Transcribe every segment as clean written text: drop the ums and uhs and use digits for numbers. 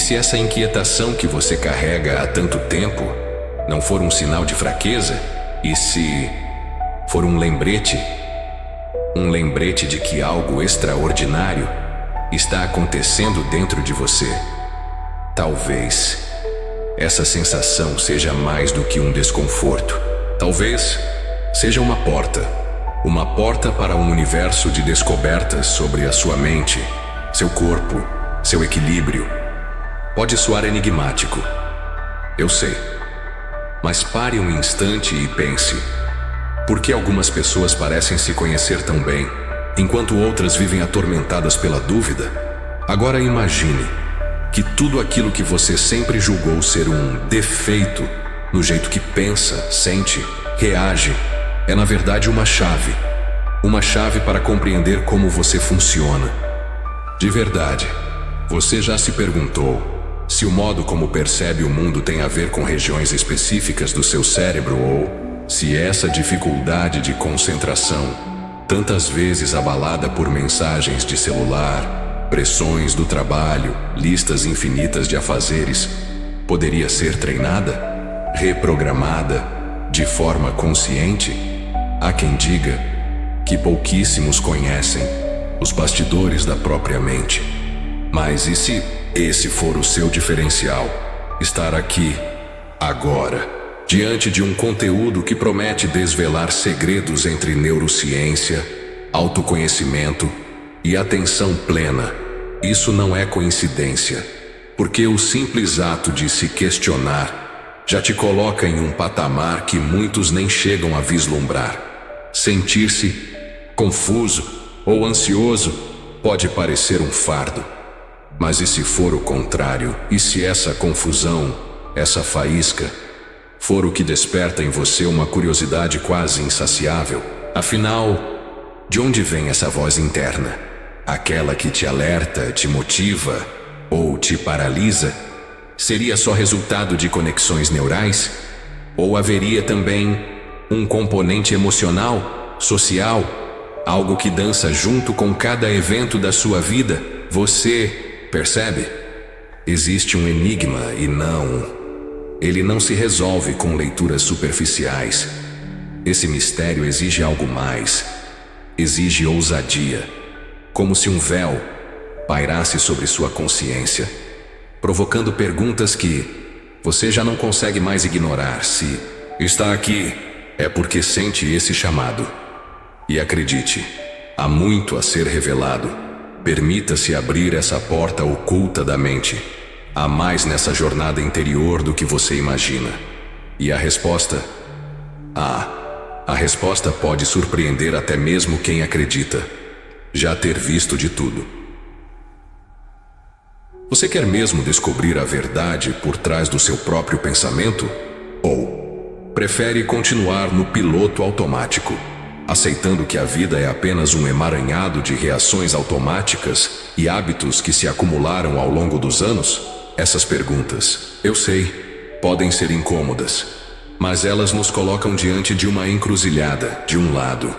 se essa inquietação que você carrega há tanto tempo não for um sinal de fraqueza, e se for um lembrete de que algo extraordinário está acontecendo dentro de você, talvez essa sensação seja mais do que um desconforto. Talvez seja uma porta para um universo de descobertas sobre a sua mente, seu corpo, seu equilíbrio. Pode soar enigmático, eu sei, mas pare um instante e pense: por que algumas pessoas parecem se conhecer tão bem, enquanto outras vivem atormentadas pela dúvida? Agora imagine que tudo aquilo que você sempre julgou ser um defeito no jeito que pensa, sente, reage, é na verdade uma chave para compreender como você funciona. De verdade, você já se perguntou se o modo como percebe o mundo tem a ver com regiões específicas do seu cérebro, ou se essa dificuldade de concentração, tantas vezes abalada por mensagens de celular, pressões do trabalho, listas infinitas de afazeres, poderia ser treinada, reprogramada, de forma consciente? Há quem diga que pouquíssimos conhecem os bastidores da própria mente. Mas e se esse for o seu diferencial? Estar aqui, agora, diante de um conteúdo que promete desvelar segredos entre neurociência, autoconhecimento e atenção plena. Isso não é coincidência, porque o simples ato de se questionar já te coloca em um patamar que muitos nem chegam a vislumbrar. Sentir-se confuso ou ansioso pode parecer um fardo. Mas e se for o contrário? E se essa confusão, essa faísca, for o que desperta em você uma curiosidade quase insaciável? Afinal, de onde vem essa voz interna? Aquela que te alerta, te motiva ou te paralisa? Seria só resultado de conexões neurais? Ou haveria também um componente emocional, social, algo que dança junto com cada evento da sua vida? Você percebe? Existe um enigma e ele não se resolve com leituras superficiais. Esse mistério exige algo mais. Exige ousadia, como se um véu pairasse sobre sua consciência, provocando perguntas que você já não consegue mais ignorar. Se está aqui, é porque sente esse chamado. E acredite, há muito a ser revelado. Permita-se abrir essa porta oculta da mente. Há mais nessa jornada interior do que você imagina. E a resposta? A resposta pode surpreender até mesmo quem acredita já ter visto de tudo. Você quer mesmo descobrir a verdade por trás do seu próprio pensamento? Ou prefere continuar no piloto automático, aceitando que a vida é apenas um emaranhado de reações automáticas e hábitos que se acumularam ao longo dos anos? Essas perguntas, eu sei, podem ser incômodas, mas elas nos colocam diante de uma encruzilhada. De um lado,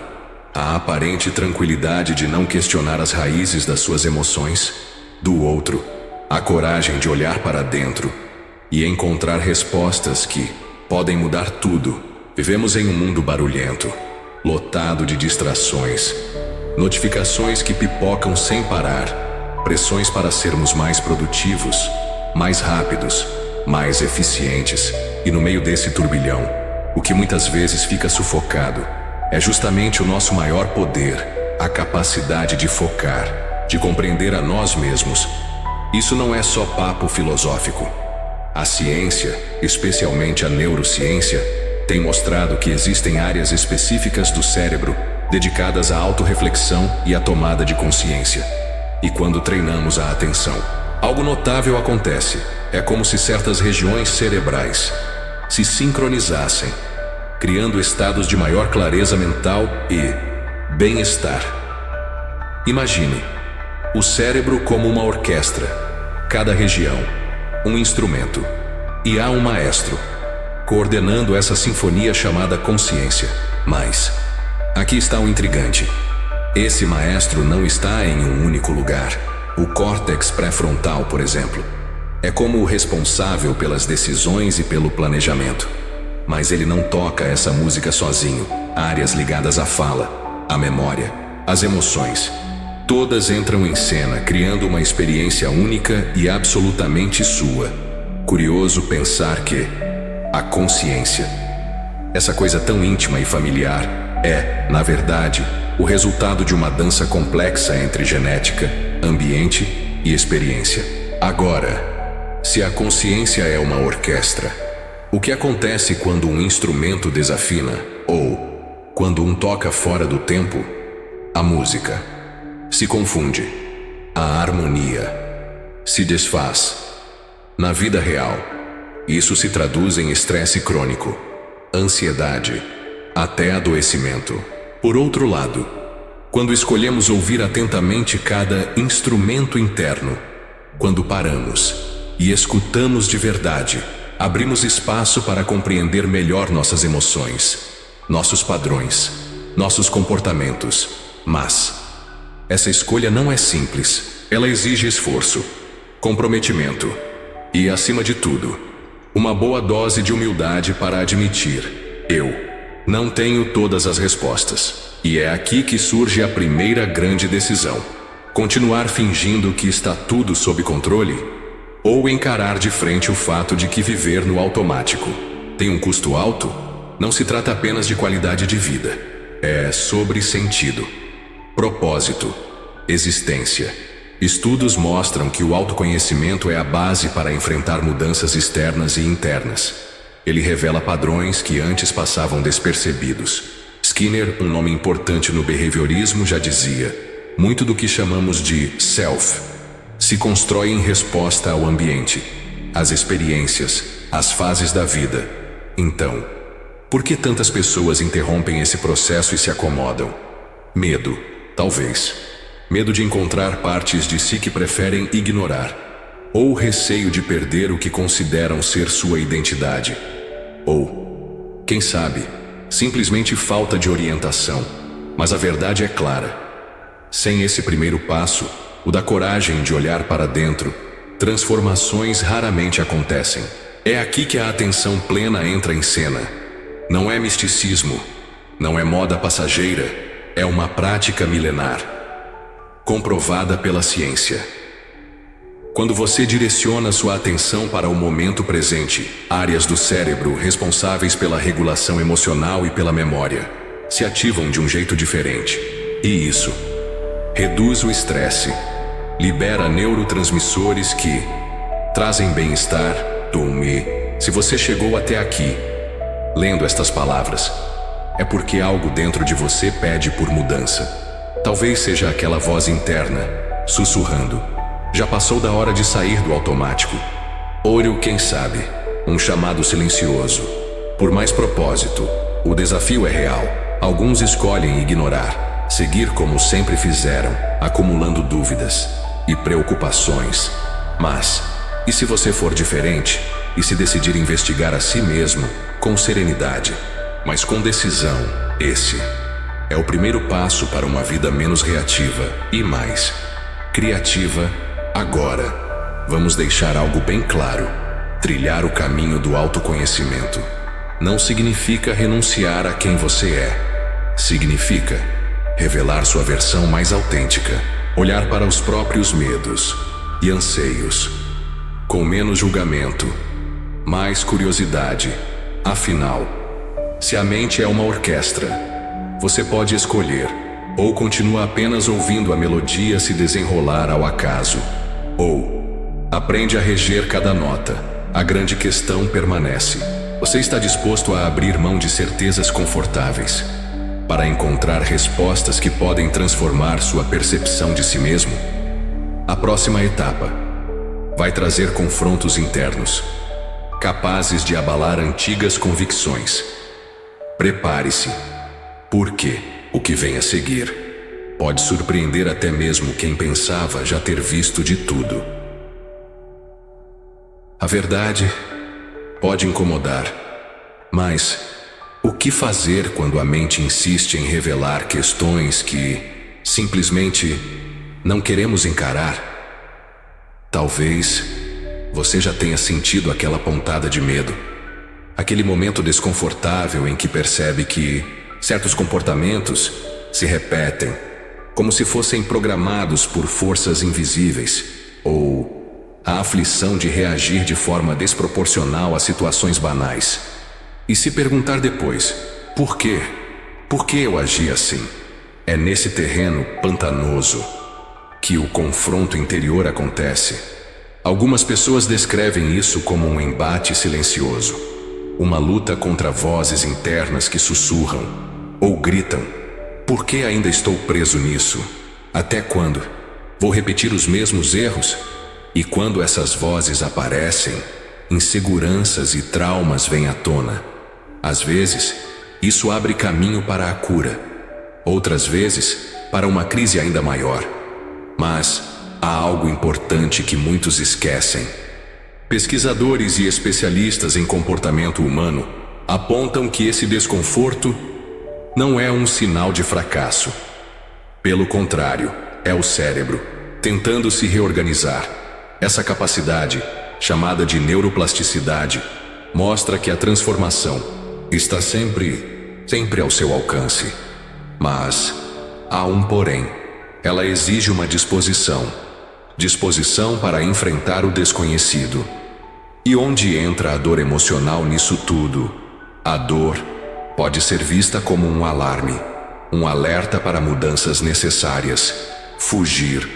a aparente tranquilidade de não questionar as raízes das suas emoções. Do outro, a coragem de olhar para dentro e encontrar respostas que podem mudar tudo. Vivemos em um mundo barulhento, lotado de distrações, notificações que pipocam sem parar, pressões para sermos mais produtivos, mais rápidos, mais eficientes. E no meio desse turbilhão, o que muitas vezes fica sufocado é justamente o nosso maior poder, a capacidade de focar, de compreender a nós mesmos. Isso não é só papo filosófico. A ciência, especialmente a neurociência, tem mostrado que existem áreas específicas do cérebro dedicadas à autorreflexão e à tomada de consciência. E quando treinamos a atenção, algo notável acontece. É como se certas regiões cerebrais se sincronizassem, criando estados de maior clareza mental e bem-estar. Imagine o cérebro como uma orquestra, cada região um instrumento, e há um maestro coordenando essa sinfonia chamada consciência. Mas aqui está o intrigante: esse maestro não está em um único lugar. O córtex pré-frontal, por exemplo, É como o responsável pelas decisões e pelo planejamento. Mas ele não toca essa música sozinho. Áreas ligadas à fala, à memória, às emoções. Todas entram em cena, criando uma experiência única e absolutamente sua. Curioso pensar que a consciência, essa coisa tão íntima e familiar, é, na verdade, o resultado de uma dança complexa entre genética, ambiente e experiência. Agora, se a consciência é uma orquestra, o que acontece quando um instrumento desafina ou quando um toca fora do tempo? A música se confunde, a harmonia se desfaz. Na vida real, isso se traduz em estresse crônico, ansiedade, até adoecimento. Por outro lado, quando escolhemos ouvir atentamente cada instrumento interno, quando paramos e escutamos de verdade, abrimos espaço para compreender melhor nossas emoções, nossos padrões, nossos comportamentos. Mas essa escolha não é simples. Ela exige esforço, comprometimento e, acima de tudo, uma boa dose de humildade para admitir: eu não tenho todas as respostas. E é aqui que surge a primeira grande decisão: continuar fingindo que está tudo sob controle ou encarar de frente o fato de que viver no automático tem um custo alto. Não se trata apenas de qualidade de vida. É sobre sentido, propósito, existência. Estudos mostram que o autoconhecimento é a base para enfrentar mudanças externas e internas. Ele revela padrões que antes passavam despercebidos. Skinner, um nome importante no behaviorismo, já dizia: muito do que chamamos de self se constrói em resposta ao ambiente, às experiências, às fases da vida. Então, por que tantas pessoas interrompem esse processo e se acomodam? Medo, talvez. Medo de encontrar partes de si que preferem ignorar. Ou receio de perder o que consideram ser sua identidade. Ou, quem sabe, simplesmente falta de orientação. Mas a verdade é clara. Sem esse primeiro passo, o da coragem de olhar para dentro, transformações raramente acontecem. É aqui que a atenção plena entra em cena. Não é misticismo, não é moda passageira, é uma prática milenar, comprovada pela ciência. Quando você direciona sua atenção para o momento presente, áreas do cérebro responsáveis pela regulação emocional e pela memória se ativam de um jeito diferente. E isso reduz o estresse, libera neurotransmissores que trazem bem-estar. Se você chegou até aqui lendo estas palavras, é porque algo dentro de você pede por mudança. Talvez seja aquela voz interna, sussurrando: já passou da hora de sair do automático. Ou, quem sabe, um chamado silencioso por mais propósito. O desafio é real. Alguns escolhem ignorar, seguir como sempre fizeram, acumulando dúvidas e preocupações. Mas, e se você for diferente e se decidir investigar a si mesmo com serenidade, mas com decisão? Esse é o primeiro passo para uma vida menos reativa e mais criativa. Agora, vamos deixar algo bem claro: trilhar o caminho do autoconhecimento não significa renunciar a quem você é. Significa revelar sua versão mais autêntica, olhar para os próprios medos e anseios com menos julgamento, mais curiosidade. Afinal, se a mente é uma orquestra, você pode escolher: ou continua apenas ouvindo a melodia se desenrolar ao acaso, ou aprende a reger cada nota. A grande questão permanece: você está disposto a abrir mão de certezas confortáveis para encontrar respostas que podem transformar sua percepção de si mesmo? A próxima etapa vai trazer confrontos internos, capazes de abalar antigas convicções. Prepare-se, porque o que vem a seguir pode surpreender até mesmo quem pensava já ter visto de tudo. A verdade pode incomodar, mas o que fazer quando a mente insiste em revelar questões que simplesmente não queremos encarar? Talvez você já tenha sentido aquela pontada de medo. Aquele momento desconfortável em que percebe que certos comportamentos se repetem, como se fossem programados por forças invisíveis, ou a aflição de reagir de forma desproporcional a situações banais. E se perguntar depois, por quê? Por que eu agi assim? É nesse terreno pantanoso que o confronto interior acontece. Algumas pessoas descrevem isso como um embate silencioso, uma luta contra vozes internas que sussurram ou gritam: por que ainda estou preso nisso? Até quando? Vou repetir os mesmos erros? E quando essas vozes aparecem, inseguranças e traumas vêm à tona. Às vezes, isso abre caminho para a cura. Outras vezes, para uma crise ainda maior. Mas há algo importante que muitos esquecem. Pesquisadores e especialistas em comportamento humano apontam que esse desconforto não é um sinal de fracasso. Pelo contrário, é o cérebro tentando se reorganizar. Essa capacidade, chamada de neuroplasticidade, mostra que a transformação está sempre ao seu alcance. Mas há um porém. Ela exige uma disposição para enfrentar o desconhecido. E onde entra a dor emocional nisso tudo? A dor pode ser vista como um alarme, um alerta para mudanças necessárias. Fugir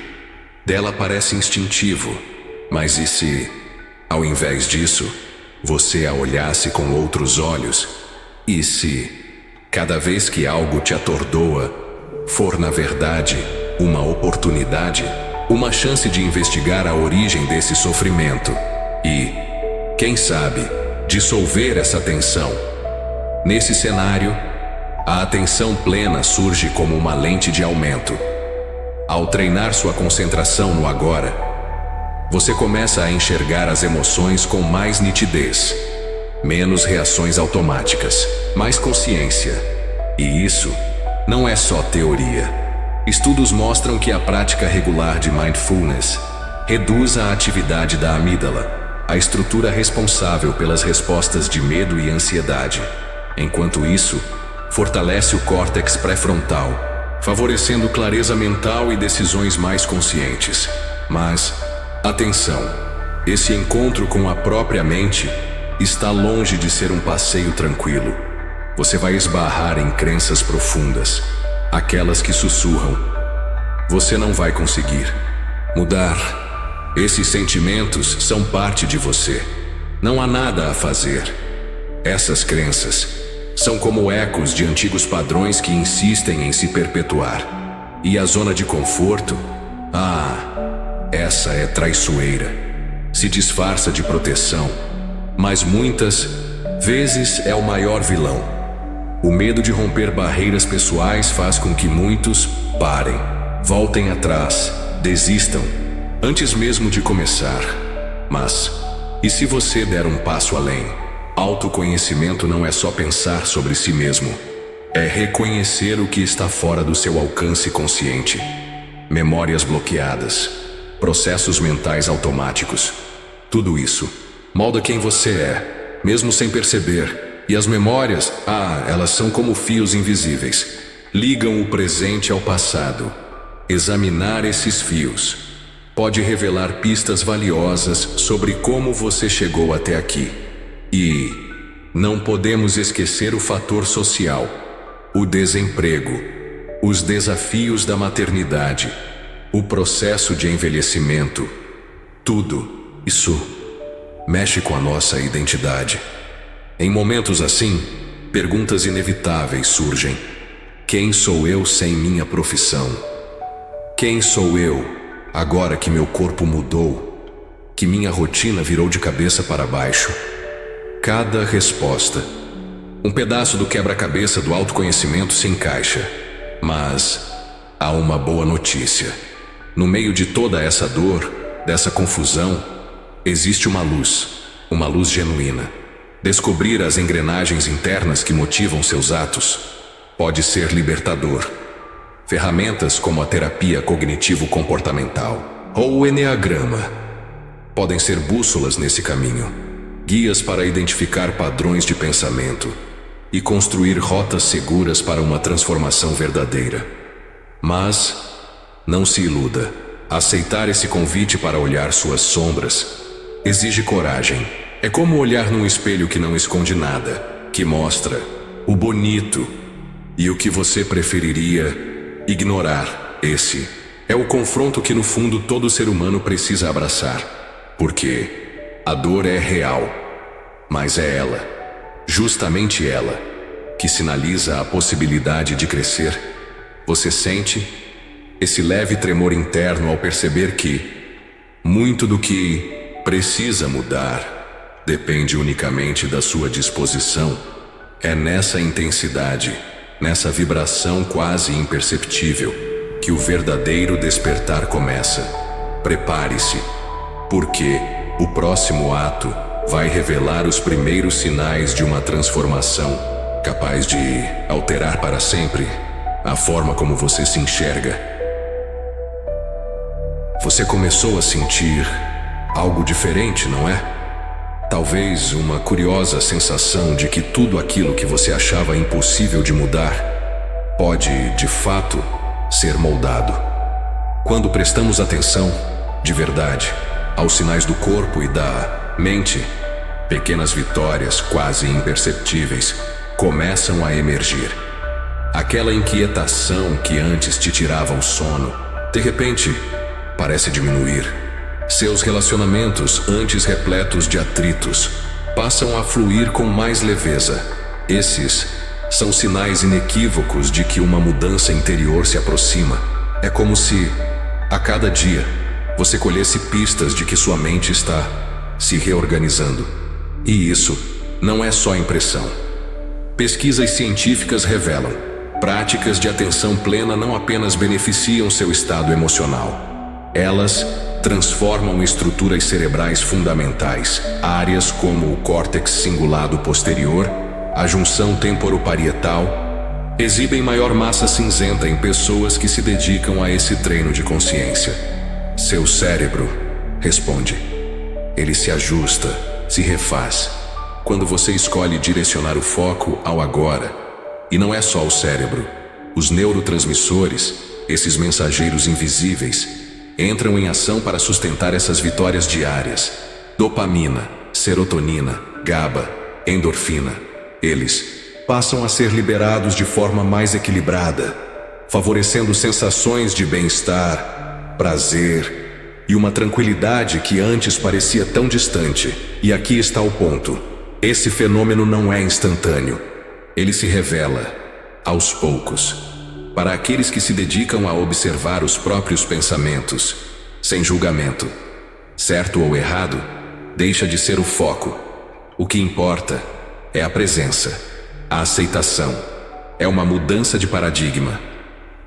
dela parece instintivo, mas e se, ao invés disso, você a olhasse com outros olhos? E se, cada vez que algo te atordoa, for na verdade uma oportunidade, uma chance de investigar a origem desse sofrimento e, quem sabe, dissolver essa tensão? Nesse cenário, a atenção plena surge como uma lente de aumento. Ao treinar sua concentração no agora, você começa a enxergar as emoções com mais nitidez, menos reações automáticas, mais consciência. E isso não é só teoria. Estudos mostram que a prática regular de mindfulness reduz a atividade da amígdala, a estrutura responsável pelas respostas de medo e ansiedade. Enquanto isso, fortalece o córtex pré-frontal, favorecendo clareza mental e decisões mais conscientes. Mas, atenção, esse encontro com a própria mente está longe de ser um passeio tranquilo. Você vai esbarrar em crenças profundas, aquelas que sussurram: você não vai conseguir mudar. Esses sentimentos são parte de você. Não há nada a fazer. Essas crenças são como ecos de antigos padrões que insistem em se perpetuar. E a zona de conforto? Essa é traiçoeira. Se disfarça de proteção, mas muitas vezes é o maior vilão. O medo de romper barreiras pessoais faz com que muitos parem, voltem atrás, desistam, antes mesmo de começar. Mas, e se você der um passo além? Autoconhecimento não é só pensar sobre si mesmo. É reconhecer o que está fora do seu alcance consciente. Memórias bloqueadas, processos mentais automáticos. Tudo isso molda quem você é, mesmo sem perceber. E as memórias, elas são como fios invisíveis. Ligam o presente ao passado. Examinar esses fios pode revelar pistas valiosas sobre como você chegou até aqui. E não podemos esquecer o fator social, o desemprego, os desafios da maternidade, o processo de envelhecimento. Tudo isso mexe com a nossa identidade. Em momentos assim, perguntas inevitáveis surgem. Quem sou eu sem minha profissão? Quem sou eu agora que meu corpo mudou, que minha rotina virou de cabeça para baixo? Cada resposta, um pedaço do quebra-cabeça do autoconhecimento se encaixa. Mas há uma boa notícia. No meio de toda essa dor, dessa confusão, existe uma luz genuína. Descobrir as engrenagens internas que motivam seus atos pode ser libertador. Ferramentas como a terapia cognitivo-comportamental ou o Eneagrama podem ser bússolas nesse caminho, guias para identificar padrões de pensamento e construir rotas seguras para uma transformação verdadeira. Mas não se iluda. Aceitar esse convite para olhar suas sombras exige coragem. É como olhar num espelho que não esconde nada, que mostra o bonito e o que você preferiria ignorar. Esse é o confronto que no fundo todo ser humano precisa abraçar, porque a dor é real, mas é ela, justamente ela, que sinaliza a possibilidade de crescer. Você sente esse leve tremor interno ao perceber que muito do que precisa mudar depende unicamente da sua disposição. É nessa intensidade, nessa vibração quase imperceptível, que o verdadeiro despertar começa. Prepare-se, porque o próximo ato vai revelar os primeiros sinais de uma transformação capaz de alterar para sempre a forma como você se enxerga. Você começou a sentir algo diferente, não é? Talvez uma curiosa sensação de que tudo aquilo que você achava impossível de mudar pode, de fato, ser moldado. Quando prestamos atenção, de verdade, aos sinais do corpo e da mente, pequenas vitórias quase imperceptíveis começam a emergir. Aquela inquietação que antes te tirava o sono, de repente, parece diminuir. Seus relacionamentos, antes repletos de atritos, passam a fluir com mais leveza. Esses são sinais inequívocos de que uma mudança interior se aproxima. É como se, a cada dia, você colhesse pistas de que sua mente está se reorganizando. E isso não é só impressão. Pesquisas científicas revelam: práticas de atenção plena não apenas beneficiam seu estado emocional, elas transformam estruturas cerebrais fundamentais, áreas como o córtex cingulado posterior, a junção temporoparietal, exibem maior massa cinzenta em pessoas que se dedicam a esse treino de consciência. Seu cérebro responde. Ele se ajusta, se refaz, quando você escolhe direcionar o foco ao agora. E não é só o cérebro. Os neurotransmissores, esses mensageiros invisíveis, entram em ação para sustentar essas vitórias diárias. Dopamina, serotonina, GABA, endorfina. Eles passam a ser liberados de forma mais equilibrada, favorecendo sensações de bem-estar, prazer e uma tranquilidade que antes parecia tão distante. E aqui está o ponto. Esse fenômeno não é instantâneo. Ele se revela aos poucos. Para aqueles que se dedicam a observar os próprios pensamentos, sem julgamento, certo ou errado, deixa de ser o foco. O que importa é a presença, a aceitação. É uma mudança de paradigma.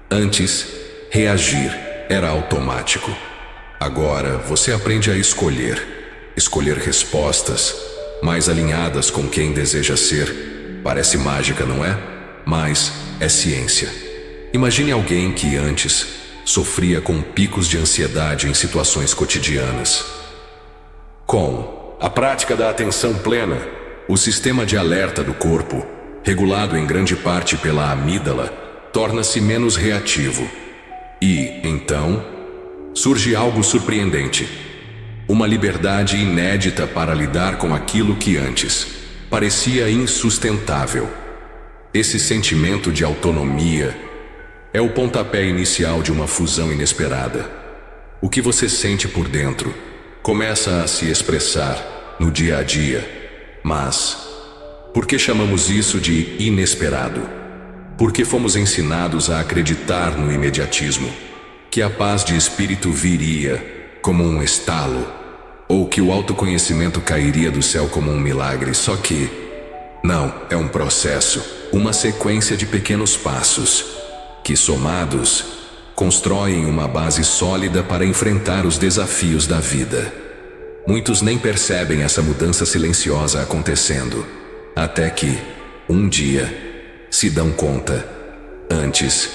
Antes, reagir era automático. Agora você aprende a escolher respostas mais alinhadas com quem deseja ser. Parece mágica, não é? Mas é ciência. Imagine alguém que antes sofria com picos de ansiedade em situações cotidianas. Com a prática da atenção plena, o sistema de alerta do corpo, regulado em grande parte pela amígdala, torna-se menos reativo. E, então, surge algo surpreendente. Uma liberdade inédita para lidar com aquilo que antes parecia insustentável. Esse sentimento de autonomia é o pontapé inicial de uma fusão inesperada. O que você sente por dentro começa a se expressar no dia a dia. Mas por que chamamos isso de inesperado? Porque fomos ensinados a acreditar no imediatismo, que a paz de espírito viria como um estalo, ou que o autoconhecimento cairia do céu como um milagre. Só que não, é um processo, uma sequência de pequenos passos que, somados, constroem uma base sólida para enfrentar os desafios da vida. Muitos nem percebem essa mudança silenciosa acontecendo, até que, um dia, se dão conta. Antes,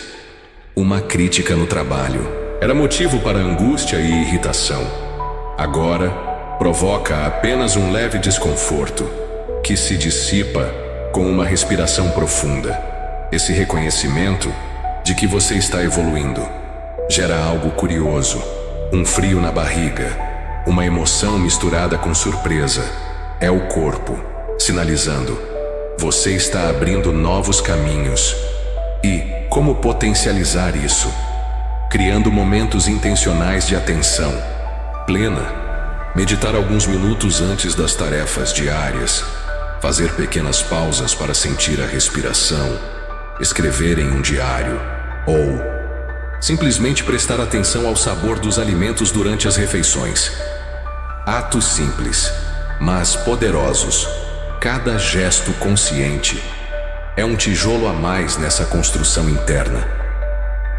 uma crítica no trabalho era motivo para angústia e irritação. Agora, provoca apenas um leve desconforto, que se dissipa com uma respiração profunda. Esse reconhecimento de que você está evoluindo gera algo curioso, um frio na barriga, uma emoção misturada com surpresa. É o corpo sinalizando: você está abrindo novos caminhos. E como potencializar isso? Criando momentos intencionais de atenção plena. Meditar alguns minutos antes das tarefas diárias. Fazer pequenas pausas para sentir a respiração. Escrever em um diário. Ou simplesmente prestar atenção ao sabor dos alimentos durante as refeições. Atos simples, mas poderosos. Cada gesto consciente é um tijolo a mais nessa construção interna.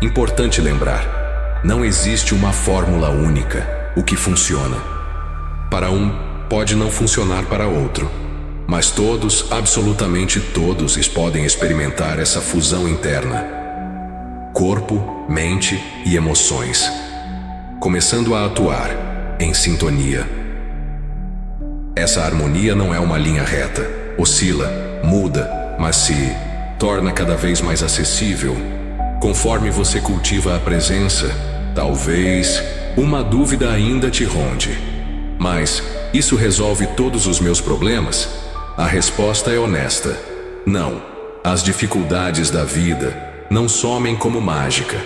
Importante lembrar: não existe uma fórmula única. O que funciona para um pode não funcionar para outro, mas todos, absolutamente todos, podem experimentar essa fusão interna. Corpo, mente e emoções começando a atuar em sintonia. Essa harmonia não é uma linha reta, oscila, muda, mas se torna cada vez mais acessível conforme você cultiva a presença. Talvez uma dúvida ainda te ronde: mas isso resolve todos os meus problemas? A resposta é honesta: não. As dificuldades da vida não somem como mágica,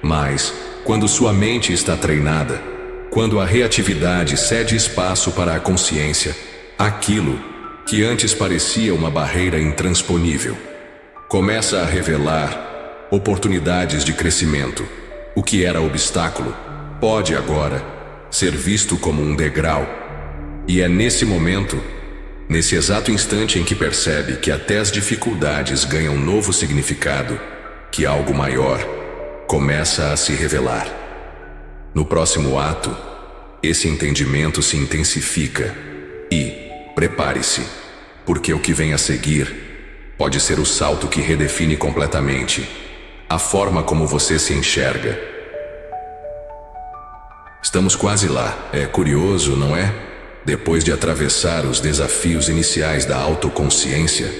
mas quando sua mente está treinada, quando a reatividade cede espaço para a consciência, aquilo que antes parecia uma barreira intransponível começa a revelar oportunidades de crescimento. O que era obstáculo pode agora ser visto como um degrau. E é nesse momento, nesse exato instante em que percebe que até as dificuldades ganham um novo significado, que algo maior começa a se revelar. No próximo ato, esse entendimento se intensifica e prepare-se, porque o que vem a seguir pode ser o salto que redefine completamente a forma como você se enxerga. Estamos quase lá. É curioso, não é? Depois de atravessar os desafios iniciais da autoconsciência,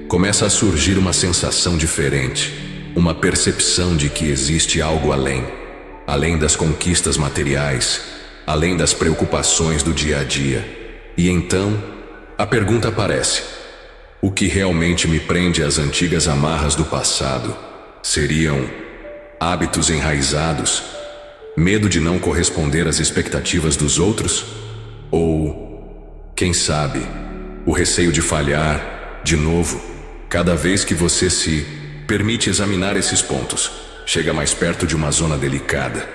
começa a surgir uma sensação diferente, uma percepção de que existe algo além das conquistas materiais, além das preocupações do dia a dia. E então, a pergunta aparece: o que realmente me prende às antigas amarras do passado? Seriam hábitos enraizados? Medo de não corresponder às expectativas dos outros? Ou, quem sabe, o receio de falhar de novo? Cada vez que você se permite examinar esses pontos, chega mais perto de uma zona delicada,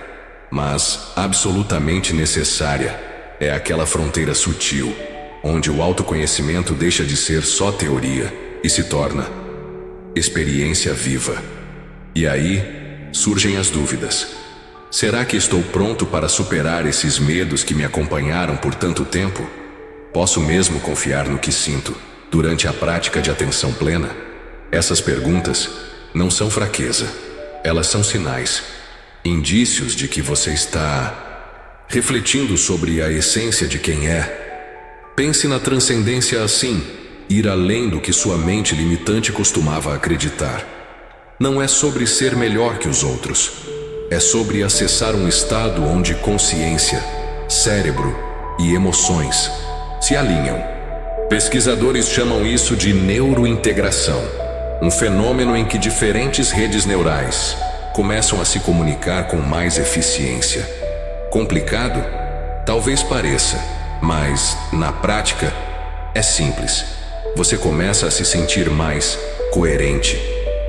mas absolutamente necessária. É aquela fronteira sutil, onde o autoconhecimento deixa de ser só teoria e se torna experiência viva. E aí surgem as dúvidas. Será que estou pronto para superar esses medos que me acompanharam por tanto tempo? Posso mesmo confiar no que sinto durante a prática de atenção plena? Essas perguntas não são fraqueza. Elas são sinais, indícios de que você está refletindo sobre a essência de quem é. Pense na transcendência assim: ir além do que sua mente limitante costumava acreditar. Não é sobre ser melhor que os outros. É sobre acessar um estado onde consciência, cérebro e emoções se alinham. Pesquisadores chamam isso de neurointegração, um fenômeno em que diferentes redes neurais começam a se comunicar com mais eficiência. Complicado? Talvez pareça, mas, na prática, é simples. Você começa a se sentir mais coerente,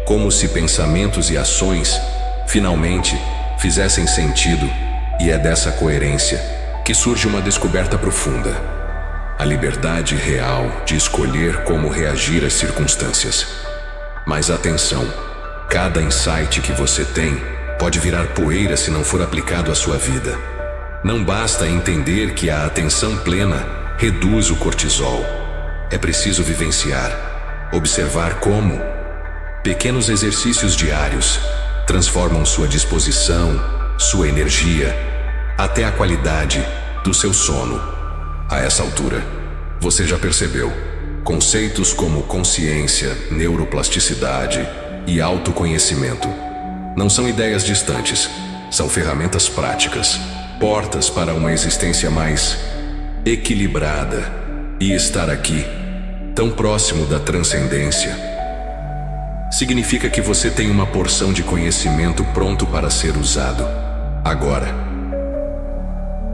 como se pensamentos e ações finalmente fizessem sentido, e é dessa coerência que surge uma descoberta profunda: a liberdade real de escolher como reagir às circunstâncias. Mas atenção, cada insight que você tem pode virar poeira se não for aplicado à sua vida. Não basta entender que a atenção plena reduz o cortisol. É preciso vivenciar, observar como pequenos exercícios diários transformam sua disposição, sua energia, até a qualidade do seu sono. A essa altura, você já percebeu. Conceitos como consciência, neuroplasticidade e autoconhecimento não são ideias distantes, são ferramentas práticas, portas para uma existência mais equilibrada. E estar aqui, tão próximo da transcendência, significa que você tem uma porção de conhecimento pronto para ser usado agora.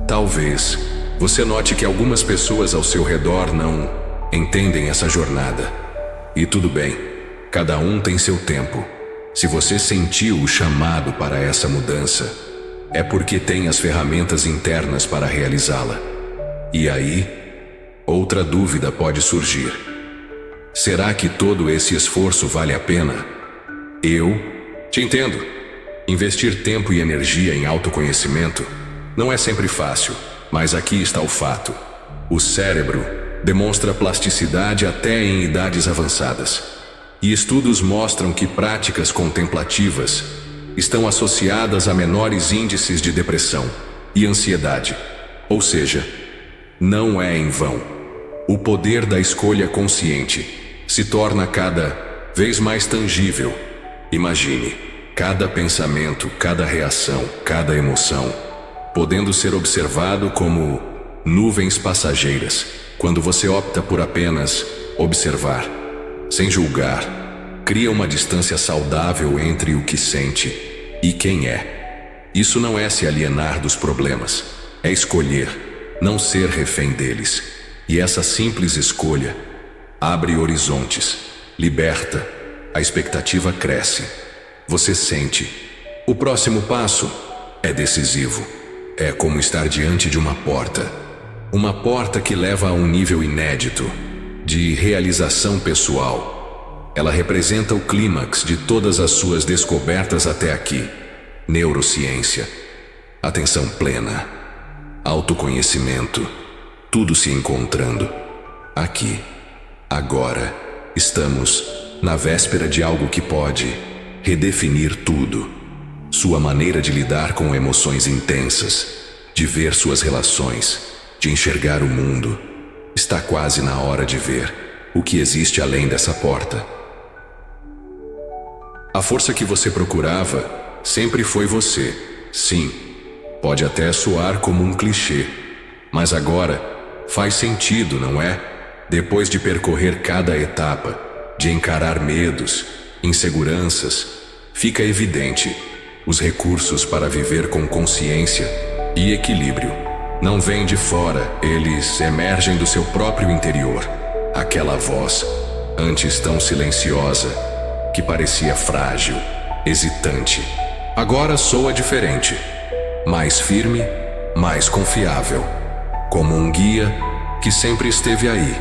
Talvez você note que algumas pessoas ao seu redor não entendem essa jornada. E tudo bem, cada um tem seu tempo. Se você sentiu o chamado para essa mudança, é porque tem as ferramentas internas para realizá-la. E aí, outra dúvida pode surgir. Será que todo esse esforço vale a pena? Eu te entendo. Investir tempo e energia em autoconhecimento não é sempre fácil, mas aqui está o fato. O cérebro demonstra plasticidade até em idades avançadas. E estudos mostram que práticas contemplativas estão associadas a menores índices de depressão e ansiedade. Ou seja, não é em vão. O poder da escolha consciente se torna cada vez mais tangível. Imagine, cada pensamento, cada reação, cada emoção, podendo ser observado como nuvens passageiras, quando você opta por apenas observar, sem julgar, cria uma distância saudável entre o que sente e quem é. Isso não é se alienar dos problemas, é escolher não ser refém deles. E essa simples escolha abre horizontes, liberta, a expectativa cresce. Você sente. O próximo passo é decisivo. É como estar diante de uma porta. Uma porta que leva a um nível inédito de realização pessoal. Ela representa o clímax de todas as suas descobertas até aqui. Neurociência, atenção plena, autoconhecimento, tudo se encontrando. Aqui, agora, estamos na véspera de algo que pode redefinir tudo. Sua maneira de lidar com emoções intensas, de ver suas relações, de enxergar o mundo. Está quase na hora de ver o que existe além dessa porta. A força que você procurava sempre foi você. Sim, pode até soar como um clichê, mas agora faz sentido, não é? Depois de percorrer cada etapa, de encarar medos, inseguranças, fica evidente: os recursos para viver com consciência e equilíbrio não vêm de fora, eles emergem do seu próprio interior. Aquela voz, antes tão silenciosa, que parecia frágil, hesitante, agora soa diferente, mais firme, mais confiável, como um guia que sempre esteve aí,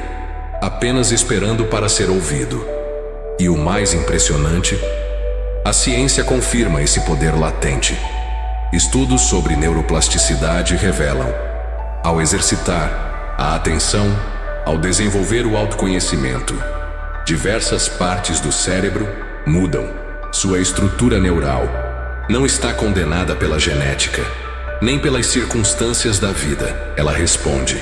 apenas esperando para ser ouvido. E o mais impressionante, a ciência confirma esse poder latente. Estudos sobre neuroplasticidade revelam: ao exercitar a atenção, ao desenvolver o autoconhecimento, diversas partes do cérebro mudam. Sua estrutura neural não está condenada pela genética, nem pelas circunstâncias da vida. Ela responde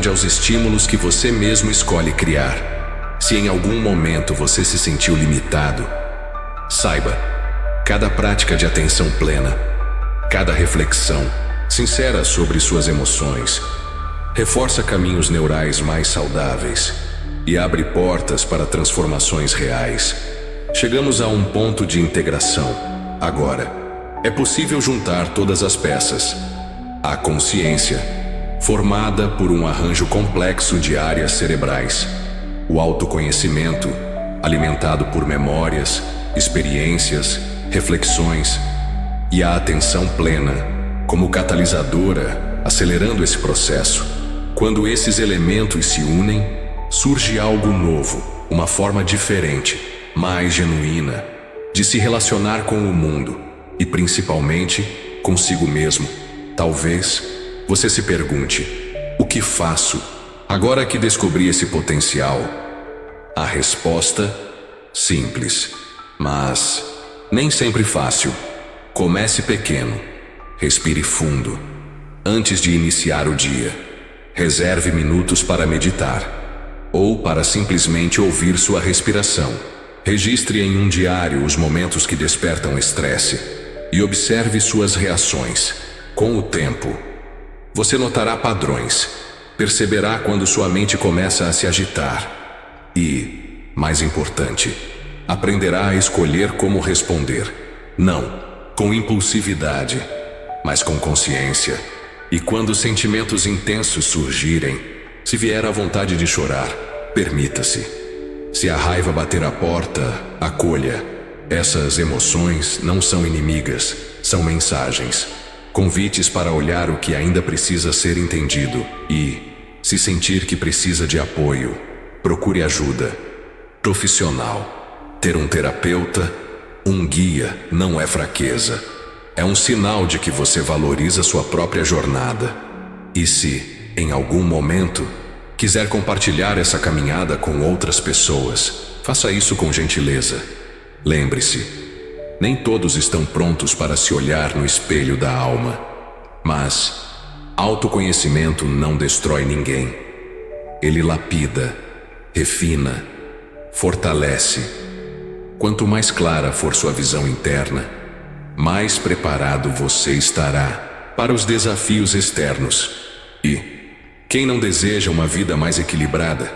aos estímulos que você mesmo escolhe criar. Se em algum momento você se sentiu limitado, saiba, cada prática de atenção plena, cada reflexão sincera sobre suas emoções, reforça caminhos neurais mais saudáveis e abre portas para transformações reais. Chegamos a um ponto de integração. Agora, é possível juntar todas as peças. A consciência, formada por um arranjo complexo de áreas cerebrais. O autoconhecimento, alimentado por memórias, experiências, reflexões. E a atenção plena, como catalisadora, acelerando esse processo. Quando esses elementos se unem, surge algo novo, uma forma diferente, mais genuína, de se relacionar com o mundo e principalmente consigo mesmo. Talvez você se pergunte: o que faço agora que descobri esse potencial? A resposta: simples, mas nem sempre fácil. Comece pequeno, respire fundo antes de iniciar o dia. reserve minutos para meditar, ou para simplesmente ouvir sua respiração. Registre em um diário os momentos que despertam estresse e observe suas reações. Com o tempo, você notará padrões, perceberá quando sua mente começa a se agitar e, mais importante, aprenderá a escolher como responder. Não com impulsividade, mas com consciência. E quando sentimentos intensos surgirem, se vier a vontade de chorar, permita-se. Se a raiva bater a porta, acolha. Essas emoções não são inimigas, são mensagens. Convites para olhar o que ainda precisa ser entendido e, se sentir que precisa de apoio, procure ajuda profissional. Ter um terapeuta, um guia, não é fraqueza. É um sinal de que você valoriza sua própria jornada. E se, em algum momento, quiser compartilhar essa caminhada com outras pessoas, faça isso com gentileza. Lembre-se, nem todos estão prontos para se olhar no espelho da alma. Mas autoconhecimento não destrói ninguém. Ele lapida, refina, fortalece. Quanto mais clara for sua visão interna, mais preparado você estará para os desafios externos. E quem não deseja uma vida mais equilibrada?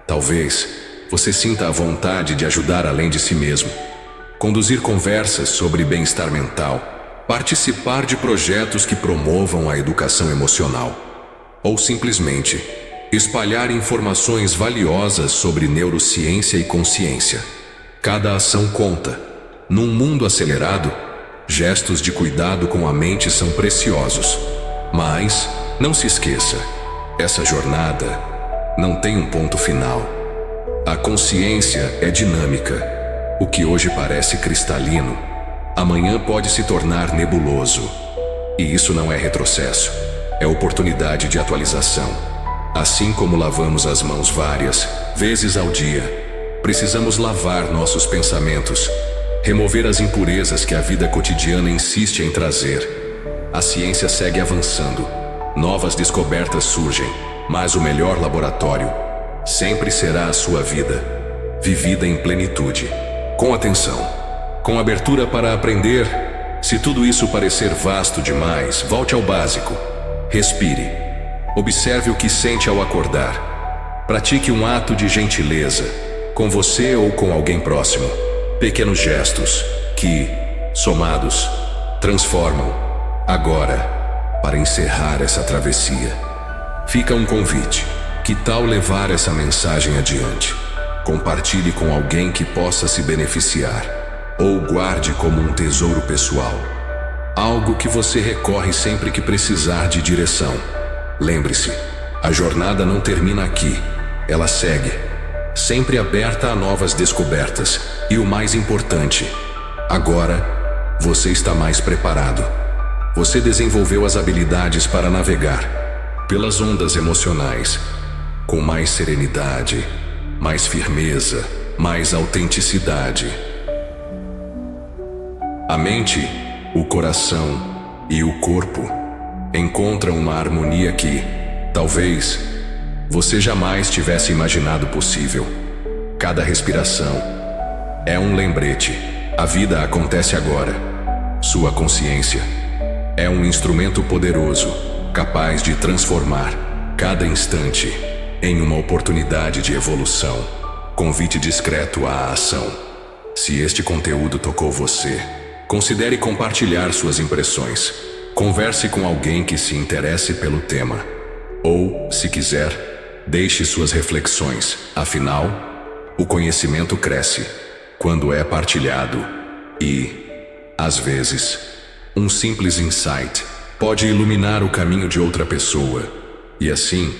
Talvez você sinta a vontade de ajudar além de si mesmo, conduzir conversas sobre bem-estar mental, participar de projetos que promovam a educação emocional, ou simplesmente espalhar informações valiosas sobre neurociência e consciência. Cada ação conta. Num mundo acelerado, gestos de cuidado com a mente são preciosos. Mas, não se esqueça, essa jornada não tem um ponto final. A consciência é dinâmica. O que hoje parece cristalino, amanhã pode se tornar nebuloso. E isso não é retrocesso, é oportunidade de atualização. Assim como lavamos as mãos várias vezes ao dia, precisamos lavar nossos pensamentos, remover as impurezas que a vida cotidiana insiste em trazer. A ciência segue avançando, novas descobertas surgem, mas o melhor laboratório sempre será a sua vida, vivida em plenitude, com atenção, com abertura para aprender. Se tudo isso parecer vasto demais, volte ao básico. Respire. Observe o que sente ao acordar. Pratique um ato de gentileza, com você ou com alguém próximo. Pequenos gestos que, somados, transformam. Agora, para encerrar essa travessia, fica um convite. Que tal levar essa mensagem adiante? Compartilhe com alguém que possa se beneficiar, ou guarde como um tesouro pessoal, algo que você recorre sempre que precisar de direção. Lembre-se, a jornada não termina aqui, ela segue, sempre aberta a novas descobertas. E o mais importante, agora você está mais preparado. Você desenvolveu as habilidades para navegar pelas ondas emocionais com mais serenidade, mais firmeza, mais autenticidade. A mente, o coração e o corpo encontram uma harmonia que, talvez, você jamais tivesse imaginado possível. Cada respiração é um lembrete. A vida acontece agora. Sua consciência é um instrumento poderoso, capaz de transformar cada instante em uma oportunidade de evolução. Convite discreto à ação. Se este conteúdo tocou você, considere compartilhar suas impressões. Converse com alguém que se interesse pelo tema. Ou, se quiser, deixe suas reflexões. Afinal, o conhecimento cresce quando é partilhado. E, às vezes, um simples insight pode iluminar o caminho de outra pessoa. E assim,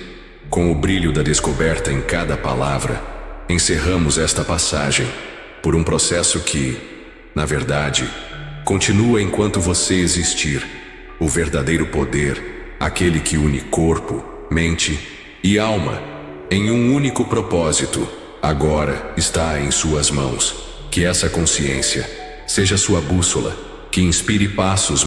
com o brilho da descoberta em cada palavra, encerramos esta passagem por um processo que, na verdade, continua enquanto você existir. O verdadeiro poder, aquele que une corpo, mente e alma em um único propósito, agora está em suas mãos. Que essa consciência seja sua bússola, que inspire passos